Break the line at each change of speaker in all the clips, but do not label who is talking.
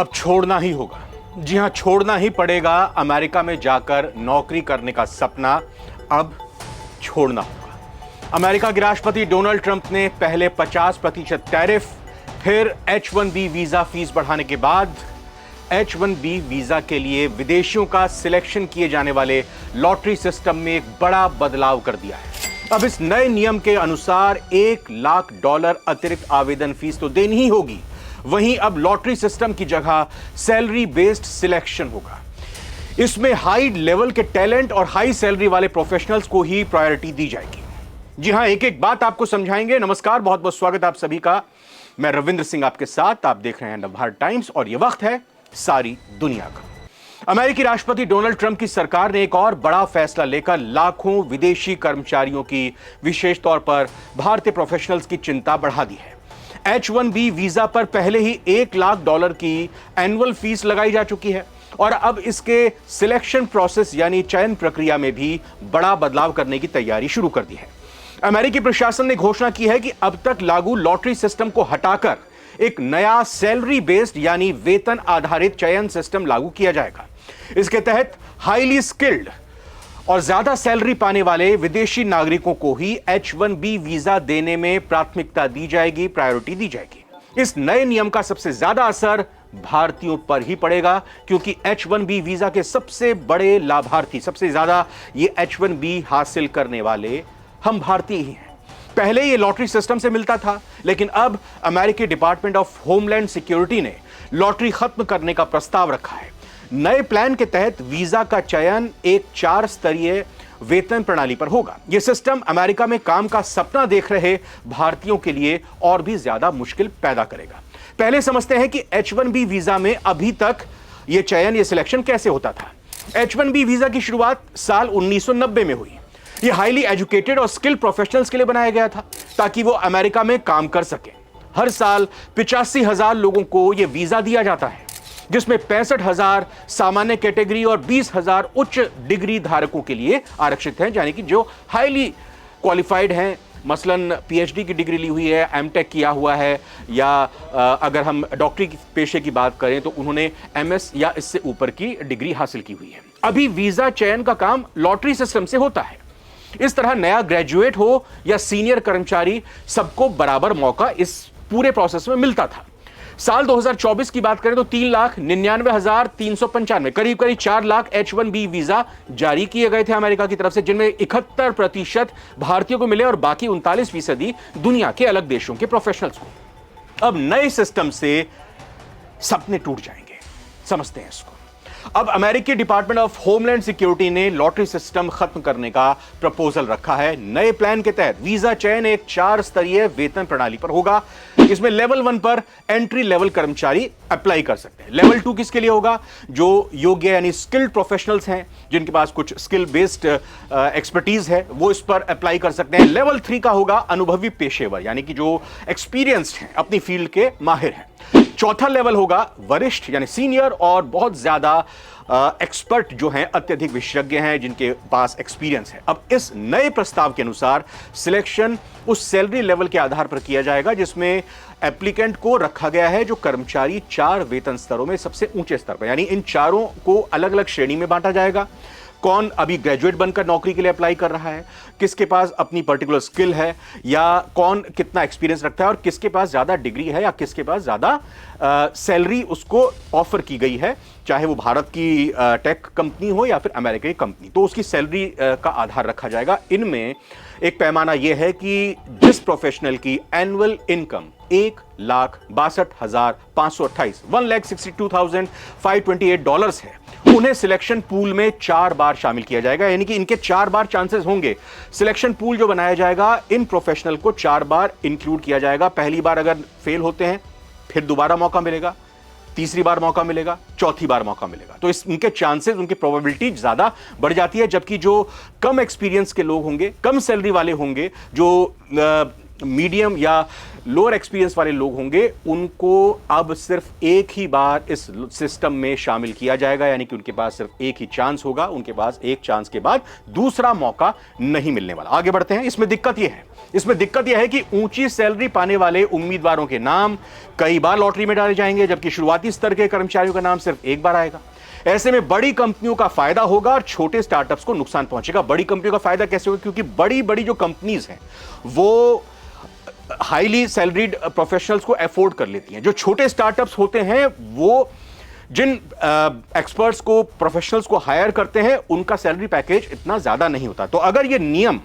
अब छोड़ना ही होगा। जी हां, छोड़ना ही पड़ेगा। अमेरिका में जाकर नौकरी करने का सपना अब छोड़ना होगा। अमेरिका के राष्ट्रपति डोनाल्ड ट्रंप ने पहले 50% टैरिफ, फिर H-1B वीजा फीस बढ़ाने के बाद H-1B वीजा के लिए विदेशियों का सिलेक्शन किए जाने वाले लॉटरी सिस्टम में एक बड़ा बदलाव कर दिया है। अब इस नए नियम के अनुसार $1 लाख अतिरिक्त आवेदन फीस तो देनी ही होगी। वहीं अब लॉटरी सिस्टम की जगह सैलरी बेस्ड सिलेक्शन होगा। इसमें हाई लेवल के टैलेंट और हाई सैलरी वाले प्रोफेशनल्स को ही प्रायोरिटी दी जाएगी। जी हां, एक एक बात आपको समझाएंगे। नमस्कार, बहुत बहुत स्वागत आप सभी का। मैं रविंद्र सिंह आपके साथ। आप देख रहे हैं नवभारत टाइम्स और यह वक्त है सारी दुनिया का। अमेरिकी राष्ट्रपति डोनाल्ड ट्रंप की सरकार ने एक और बड़ा फैसला लेकर लाखों विदेशी कर्मचारियों की, विशेष तौर पर भारतीय प्रोफेशनल्स की चिंता बढ़ा दी है। H-1B वीजा पर पहले ही $1 लाख की एनुअल फीस लगाई जा चुकी है और अब इसके सिलेक्शन प्रोसेस यानी चयन प्रक्रिया में भी बड़ा बदलाव करने की तैयारी शुरू कर दी है। अमेरिकी प्रशासन ने घोषणा की है कि अब तक लागू लॉटरी सिस्टम को हटाकर एक नया सैलरी बेस्ड यानी वेतन आधारित चयन सिस्टम लागू किया जाएगा। इसके तहत हाईली स्किल्ड और ज्यादा सैलरी पाने वाले विदेशी नागरिकों को ही H-1B वीजा देने में प्राथमिकता दी जाएगी, प्रायोरिटी दी जाएगी। इस नए नियम का सबसे ज्यादा असर भारतीयों पर ही पड़ेगा, क्योंकि H-1B वीजा के सबसे बड़े लाभार्थी, सबसे ज्यादा ये H-1B हासिल करने वाले हम भारतीय ही हैं। पहले ये लॉटरी सिस्टम से मिलता था, लेकिन अब अमेरिकी डिपार्टमेंट ऑफ होमलैंड सिक्योरिटी ने लॉटरी खत्म करने का प्रस्ताव रखा है। नए प्लान के तहत वीजा का चयन एक 4 स्तरीय वेतन प्रणाली पर होगा। यह सिस्टम अमेरिका में काम का सपना देख रहे भारतीयों के लिए और भी ज्यादा मुश्किल पैदा करेगा। पहले समझते हैं कि H-1B वीजा में अभी तक यह चयन, यह सिलेक्शन कैसे होता था। H-1B वीजा की शुरुआत साल 1990 में हुई। यह हाईली एजुकेटेड और स्किल्ड प्रोफेशनल्स के लिए बनाया गया था ताकि वो अमेरिका में काम कर सके। हर साल 85,000 लोगों को यह वीजा दिया जाता है, जिसमें 65,000 सामान्य कैटेगरी और 20,000 उच्च डिग्री धारकों के लिए आरक्षित हैं, यानी कि जो हाईली क्वालिफाइड हैं, मसलन PhD की डिग्री ली हुई है, M.Tech किया हुआ है, या अगर हम डॉक्टरी की पेशे की बात करें तो उन्होंने MS या इससे ऊपर की डिग्री हासिल की हुई है। अभी वीजा चयन का काम लॉटरी सिस्टम से होता है। इस तरह नया ग्रेजुएट हो या सीनियर कर्मचारी, सबको बराबर मौका इस पूरे प्रोसेस में मिलता था। साल 2024 की बात करें तो 3,99,395 करीब 4 लाख H-1B वीजा जारी किए गए थे अमेरिका की तरफ से, जिनमें 71% भारतीयों को मिले और बाकी 39% दुनिया के अलग देशों के प्रोफेशनल्स को। अब नए सिस्टम से सपने टूट जाएंगे, समझते हैं इसको। अब अमेरिकी डिपार्टमेंट ऑफ होमलैंड सिक्योरिटी ने लॉटरी सिस्टम खत्म करने का प्रपोजल रखा है। नए प्लान के तहत वीजा चयन एक 4 स्तरीय वेतन प्रणाली पर होगा। इसमें लेवल 1 पर एंट्री लेवल कर्मचारी अप्लाई कर सकते हैं। लेवल 2 किसके लिए होगा? जो योग्य यानी स्किल्ड प्रोफेशनल्स हैं, जिनके पास कुछ स्किल बेस्ड एक्सपर्टीज है, वो इस पर अप्लाई कर सकते हैं। लेवल 3 का होगा अनुभवी पेशेवर, यानी कि जो एक्सपीरियंस्ड हैं, अपनी फील्ड के माहिर हैं। चौथा लेवल होगा वरिष्ठ यानी सीनियर और बहुत ज्यादा एक्सपर्ट जो हैं, अत्यधिक विशेषज्ञ हैं, जिनके पास एक्सपीरियंस है। अब इस नए प्रस्ताव के अनुसार सिलेक्शन उस सैलरी लेवल के आधार पर किया जाएगा जिसमें एप्लीकेंट को रखा गया है, जो कर्मचारी 4 वेतन स्तरों में सबसे ऊंचे स्तर पर, यानी इन चारों को अलग अलग श्रेणी में बांटा जाएगा। कौन अभी ग्रेजुएट बनकर नौकरी के लिए अप्लाई कर रहा है, किसके पास अपनी पर्टिकुलर स्किल है, या कौन कितना एक्सपीरियंस रखता है, और किसके पास ज्यादा डिग्री है या किसके पास ज्यादा सैलरी उसको ऑफर की गई है, चाहे वो भारत की टेक कंपनी हो या फिर अमेरिका की कंपनी, तो उसकी सैलरी का आधार रखा जाएगा। इनमें एक पैमाना यह है कि जिस प्रोफेशनल की एनुअल इनकम $1,62,528 $1,62,528 है, उन्हें सिलेक्शन पूल में 4 बार शामिल किया जाएगा, यानी कि इनके 4 बार चांसेस होंगे। सिलेक्शन पूल जो बनाया जाएगा, इन प्रोफेशनल को 4 बार इंक्लूड किया जाएगा। पहली बार अगर फेल होते हैं, फिर दोबारा मौका मिलेगा, तीसरी बार मौका मिलेगा, चौथी बार मौका मिलेगा। तो इनके चांसेस, उनकी प्रोबेबिलिटी ज्यादा बढ़ जाती है। जबकि जो कम एक्सपीरियंस के लोग होंगे, कम सैलरी वाले होंगे, जो मीडियम या लोअर एक्सपीरियंस वाले लोग होंगे उनको अब सिर्फ एक ही बार इस सिस्टम में शामिल किया जाएगा, यानी कि उनके पास सिर्फ एक ही चांस होगा, उनके पास एक चांस के बाद दूसरा मौका नहीं मिलने वाला। आगे बढ़ते हैं। इसमें दिक्कत यह है कि ऊंची सैलरी पाने वाले उम्मीदवारों के नाम कई बार लॉटरी में डाले जाएंगे, जबकि शुरुआती स्तर के कर्मचारियों का नाम सिर्फ एक बार आएगा। ऐसे में बड़ी कंपनियों का फायदा होगा और छोटे स्टार्टअप्स को नुकसान पहुंचेगा। बड़ी कंपनियों का फायदा कैसे होगा? क्योंकि बड़ी बड़ी जो कंपनीज हैं वो हाईली सैलरीड प्रोफेशनल्स को अफोर्ड कर लेती हैं। जो छोटे स्टार्टअप्स होते हैं वो जिन एक्सपर्ट्स को, प्रोफेशनल्स को हायर करते हैं, उनका सैलरी पैकेज इतना ज्यादा नहीं होता। तो अगर ये नियम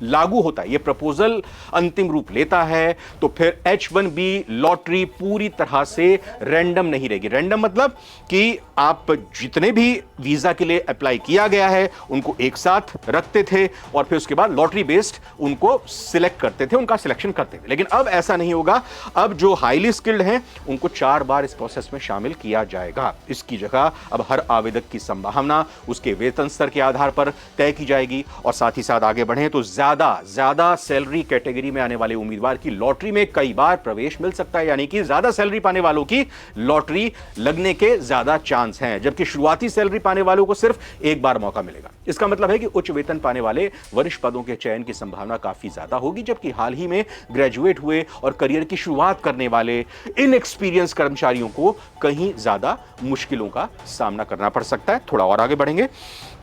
लागू होता है, ये प्रपोजल अंतिम रूप लेता है, तो फिर H1B लॉटरी पूरी तरह से रैंडम नहीं रहेगी। रैंडम मतलब कि आप जितने भी वीजा के लिए अप्लाई किया गया है उनको एक साथ रखते थे और फिर उसके बाद लॉटरी बेस्ड उनको सिलेक्ट करते थे, उनका सिलेक्शन करते थे। लेकिन अब ऐसा नहीं होगा। अब जो हाईली स्किल्ड हैं उनको 4 बार इस प्रोसेस में शामिल किया जाएगा। इसकी जगह अब हर आवेदक की संभावना उसके वेतन स्तर के आधार पर तय की जाएगी। और साथ ही साथ आगे बढ़े तो ज्यादा सैलरी कैटेगरी में आने वाले उम्मीदवार की लॉटरी में कई बार प्रवेश मिल सकता है, यानी कि ज्यादा सैलरी पाने वालों की लॉटरी लगने के ज्यादा चांस हैं, जबकि शुरुआती सैलरी पाने वालों को सिर्फ एक बार मौका मिलेगा। इसका मतलब है कि उच्च वेतन पाने वाले वरिष्ठ पदों के चयन की संभावना काफी ज्यादा होगी, जबकि हाल ही में ग्रेजुएट हुए और करियर की शुरुआत करने वाले इनएक्सपीरियंस कर्मचारियों को कहीं ज्यादा मुश्किलों का सामना करना पड़ सकता है। थोड़ा और आगे बढ़ेंगे,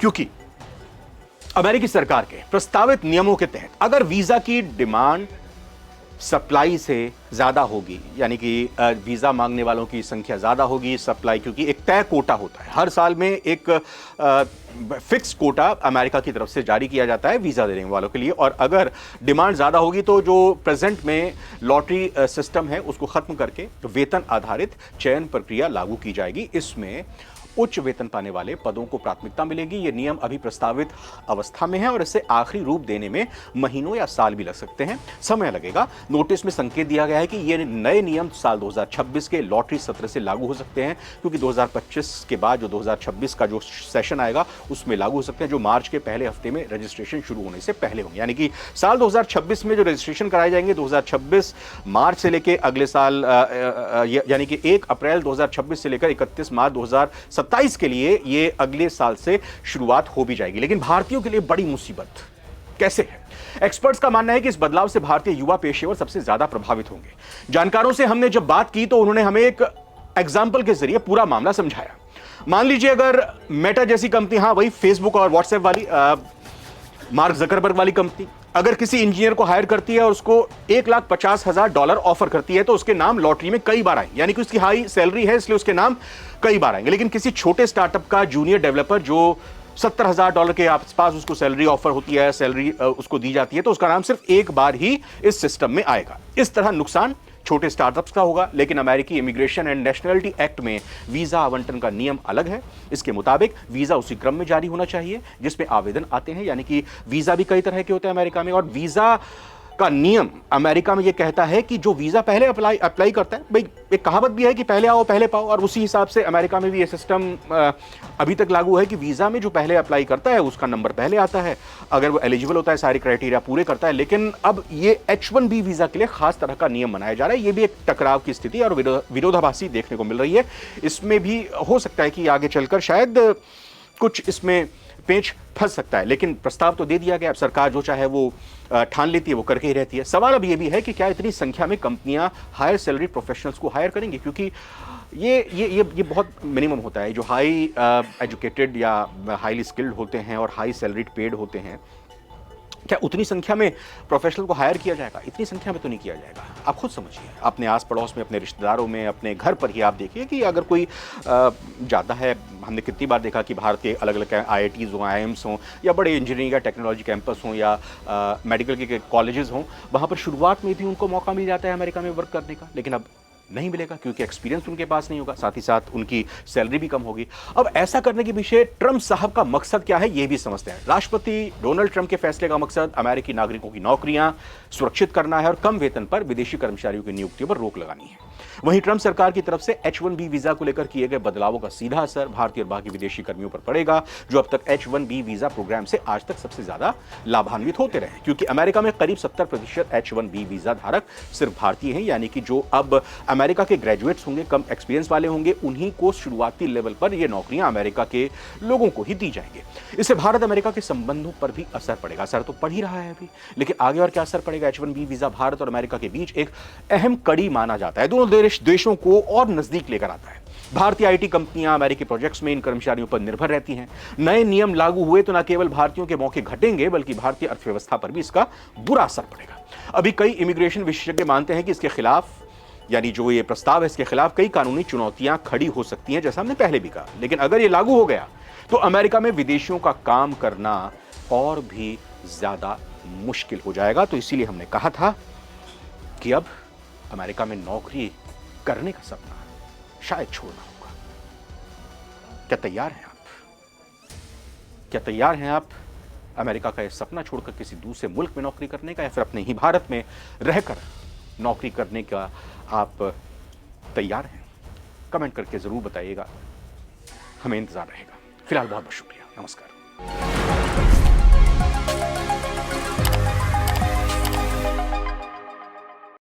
क्योंकि अमेरिकी सरकार के प्रस्तावित नियमों के तहत अगर वीजा की डिमांड सप्लाई से ज्यादा होगी, यानी कि वीजा मांगने वालों की संख्या ज्यादा होगी, सप्लाई, क्योंकि एक तय कोटा होता है, हर साल में एक फिक्स कोटा अमेरिका की तरफ से जारी किया जाता है वीजा देने वालों के लिए। और अगर डिमांड ज्यादा होगी तो जो प्रेजेंट में लॉटरी सिस्टम है उसको खत्म करके वेतन आधारित चयन प्रक्रिया लागू की जाएगी। इसमें उच्च वेतन पाने वाले पदों को प्राथमिकता मिलेगी। यह नियम अभी प्रस्तावित अवस्था में है और इसे आखिरी रूप देने में महीनों या साल भी लग सकते हैं, समय लगेगा। नोटिस में संकेत दिया गया है कि ये नए नियम साल 2026 के लॉटरी सत्र से लागू हो सकते हैं, क्योंकि 2025 के बाद जो 2026 का जो सेशन आएगा उसमें लागू हो सकते हैं, जो मार्च के पहले हफ्ते में रजिस्ट्रेशन शुरू होने से पहले होंगे। यानी कि साल 2026 में जो रजिस्ट्रेशन कराए जाएंगे 2026 मार्च से लेकर अगले साल यानी कि 1 अप्रैल 2026 से लेकर 31 मार्च 2027 के लिए ये अगले साल से शुरुआत हो भी जाएगी। लेकिन भारतीयों के लिए बड़ी मुसीबत कैसे है? एक्सपर्ट्स का मानना है कि इस बदलाव से भारतीय युवा पेशेवर सबसे ज्यादा प्रभावित होंगे। जानकारों से हमने जब बात की तो उन्होंने हमें एक एग्जाम्पल के जरिए पूरा मामला समझाया। मान लीजिए अगर मेटा जैसी कंपनी, हाँ वही फेसबुक और व्हाट्सएप वाली, मार्क जकरबर्ग वाली कंपनी, अगर किसी इंजीनियर को हायर करती है और उसको $1,50,000 ऑफर करती है तो उसके नाम लॉटरी में कई बार आएंगे, यानी कि उसकी हाई सैलरी है इसलिए उसके नाम कई बार आएंगे। लेकिन किसी छोटे स्टार्टअप का जूनियर डेवलपर जो $70,000 के आसपास उसको सैलरी ऑफर होती है, सैलरी उसको दी जाती है, तो उसका नाम सिर्फ एक बार ही इस सिस्टम में आएगा। इस तरह नुकसान छोटे स्टार्टअप्स का होगा। लेकिन अमेरिकी इमिग्रेशन एंड नेशनलिटी एक्ट में वीजा आवंटन का नियम अलग है। इसके मुताबिक वीजा उसी क्रम में जारी होना चाहिए जिसमें आवेदन आते हैं, यानी कि वीजा भी कई तरह के होते हैं अमेरिका में। और वीजा का नियम अमेरिका में यह कहता है कि जो वीजा पहले अप्लाई करता है, भाई एक कहावत भी है कि पहले आओ पहले पाओ, और उसी हिसाब से अमेरिका में भी यह सिस्टम अभी तक लागू है कि वीजा में जो पहले अप्लाई करता है उसका नंबर पहले आता है, अगर वो एलिजिबल होता है, सारे क्राइटेरिया पूरे करता है। लेकिन अब ये H1B वीजा के लिए खास तरह का नियम बनाया जा रहा है। ये भी एक टकराव की स्थिति और विरोधाभासी देखने को मिल रही है। इसमें भी हो सकता है कि आगे चलकर शायद कुछ इसमें पेच फंस सकता है, लेकिन प्रस्ताव तो दे दिया गया। अब सरकार जो चाहे वो ठान लेती है, वो करके ही रहती है। सवाल अब ये भी है कि क्या इतनी संख्या में कंपनियां हायर सैलरी प्रोफेशनल्स को हायर करेंगी, क्योंकि ये बहुत मिनिमम होता है। जो हाई एजुकेटेड या हाईली स्किल्ड होते हैं और हाई सैलरीड पेड होते हैं, क्या उतनी संख्या में प्रोफेशनल को हायर किया जाएगा? इतनी संख्या में तो नहीं किया जाएगा। आप खुद समझिए, अपने आस पड़ोस में, अपने रिश्तेदारों में, अपने घर पर ही आप देखिए कि अगर कोई जाता है, हमने कितनी बार देखा कि भारत के अलग अलग IITs हों, IIMs हों, या बड़े इंजीनियरिंग या टेक्नोलॉजी कैंपस हों, या मेडिकल के कॉलेजेस हों, वहाँ पर शुरुआत में भी उनको मौका मिल जाता है अमेरिका में वर्क करने का। लेकिन अब नहीं मिलेगा, क्योंकि एक्सपीरियंस उनके पास नहीं होगा, साथ ही साथ उनकी सैलरी भी कम होगी। अब ऐसा करने के पीछे ट्रंप साहब का मकसद क्या है, यह भी समझते हैं। राष्ट्रपति डोनाल्ड ट्रंप के फैसले का मकसद अमेरिकी नागरिकों की नौकरियां सुरक्षित करना है और कम वेतन पर विदेशी कर्मचारियों की नियुक्तियों पर रोक लगानी है। वहीं ट्रंप सरकार की तरफ से H-1B वीजा को लेकर किए गए बदलावों का सीधा असर भारतीय और बाकी विदेशी कर्मियों पर पड़ेगा, जो अब तक H-1B वीजा प्रोग्राम से आज तक सबसे ज्यादा लाभान्वित होते रहे, क्योंकि अमेरिका में करीब 70% H-1B वीजा धारक सिर्फ भारतीय हैं, यानी कि जो अब अमेरिका के ग्रेजुएट्स होंगे, कम एक्सपीरियंस वाले होंगे, उन्हीं को शुरुआती लेवल पर ये नौकरियां अमेरिका के लोगों को ही दी जाएंगी। इससे भारत अमेरिका के संबंधों पर भी असर पड़ेगा। असर तो पड़ ही रहा है अभी, लेकिन आगे और क्या असर पड़ेगा। H-1B वीजा भारत और अमेरिका के बीच एक अहम कड़ी माना जाता है, दोनों देशों को और नजदीक लेकर आता है। भारतीय आईटी कंपनियां अमेरिकी प्रोजेक्ट्स में इन कर्मचारियों पर निर्भर रहती हैं। नए नियम लागू हुए तो न केवल भारतीयों के मौके घटेंगे, बल्कि भारतीय अर्थव्यवस्था पर भी इसका बुरा असर पड़ेगा। अभी कई इमिग्रेशन विशेषज्ञ मानते हैं कि इसके खिलाफ, यानी जो ये प्रस्ताव है, इसके खिलाफ कई कानूनी चुनौतियां खड़ी हो सकती हैं, जैसा हमने पहले भी कहा। लेकिन अगर ये लागू हो गया तो अमेरिका में विदेशियों का काम करना और भी ज्यादा मुश्किल हो जाएगा। तो इसीलिए हमने कहा था कि अब अमेरिका में नौकरी करने का सपना शायद छोड़ना होगा। क्या तैयार हैं आप? क्या तैयार हैं आप अमेरिका का यह सपना छोड़कर किसी दूसरे मुल्क में नौकरी करने का, या फिर अपने ही भारत में रहकर नौकरी करने का आप तैयार हैं? कमेंट करके जरूर बताइएगा, हमें इंतजार रहेगा। फिलहाल बहुत बहुत शुक्रिया, नमस्कार।